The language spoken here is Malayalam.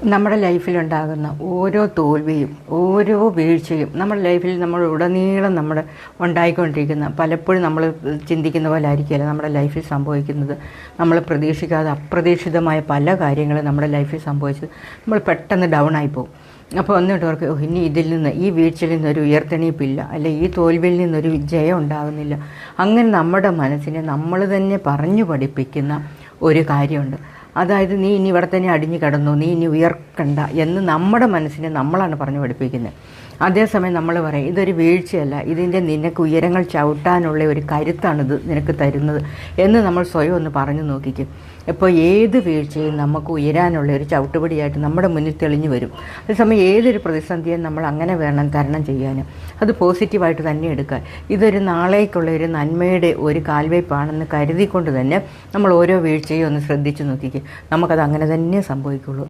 നമ്മുടെ ലൈഫിലുണ്ടാകുന്ന ഓരോ തോൽവിയും ഓരോ വീഴ്ചയും നമ്മുടെ ലൈഫിൽ നമ്മൾ ഉടനീളം നമ്മുടെ ഉണ്ടായിക്കൊണ്ടിരിക്കുന്ന പലപ്പോഴും നമ്മൾ ചിന്തിക്കുന്ന പോലെ ആയിരിക്കില്ല നമ്മുടെ ലൈഫിൽ സംഭവിക്കുന്നത്. നമ്മൾ പ്രതീക്ഷിക്കാതെ അപ്രതീക്ഷിതമായ പല കാര്യങ്ങളും നമ്മുടെ ലൈഫിൽ സംഭവിച്ചത് നമ്മൾ പെട്ടെന്ന് ഡൗൺ ആയിപ്പോവും. അപ്പോൾ എന്നിട്ട് അവർക്ക് ഇനി ഇതിൽ നിന്ന് ഈ വീഴ്ചയിൽ നിന്നൊരു ഉയർത്തെണീപ്പില്ല, അല്ലെ ഈ തോൽവിയിൽ നിന്നൊരു ജയം ഉണ്ടാകുന്നില്ല. അങ്ങനെ നമ്മുടെ മനസ്സിനെ നമ്മൾ തന്നെ പറഞ്ഞു പഠിപ്പിക്കുന്ന ഒരു കാര്യമുണ്ട്. അതായത് നീ ഇനി ഇവിടെ തന്നെ അടിഞ്ഞു കിടന്നു, നീ ഇനി ഉയർക്കണ്ട എന്ന് നമ്മുടെ മനസ്സിനെ നമ്മളാണ് പറഞ്ഞു പഠിപ്പിക്കുന്നത്. അതേസമയം നമ്മൾ പറയും ഇതൊരു വീഴ്ചയല്ല, ഇതിൻ്റെ നിനക്ക് ഉയരങ്ങൾ ചവിട്ടാനുള്ള ഒരു കരുത്താണിത് നിനക്ക് തരുന്നത് എന്ന് നമ്മൾ സ്വയം ഒന്ന് പറഞ്ഞു നോക്കിക്കും. ഇപ്പോൾ ഏത് വീഴ്ചയും നമുക്ക് ഉയരാനുള്ള ഒരു ചവിട്ടുപടിയായിട്ട് നമ്മുടെ മുന്നിൽ തെളിഞ്ഞു വരും. അതേസമയം ഏതൊരു പ്രതിസന്ധിയും നമ്മൾ അങ്ങനെ വേണം തരണം ചെയ്യാനും, അത് പോസിറ്റീവായിട്ട് തന്നെ എടുക്കാൻ. ഇതൊരു നാളേക്കുള്ള ഒരു നന്മയുടെ ഒരു കാൽവയ്പ്പാണെന്ന് കരുതിക്കൊണ്ട് തന്നെ നമ്മൾ ഓരോ വീഴ്ചയും ഒന്ന് ശ്രദ്ധിച്ചു നോക്കിക്കും. നമുക്കത് അങ്ങനെ തന്നെ സംഭവിക്കുള്ളൂ.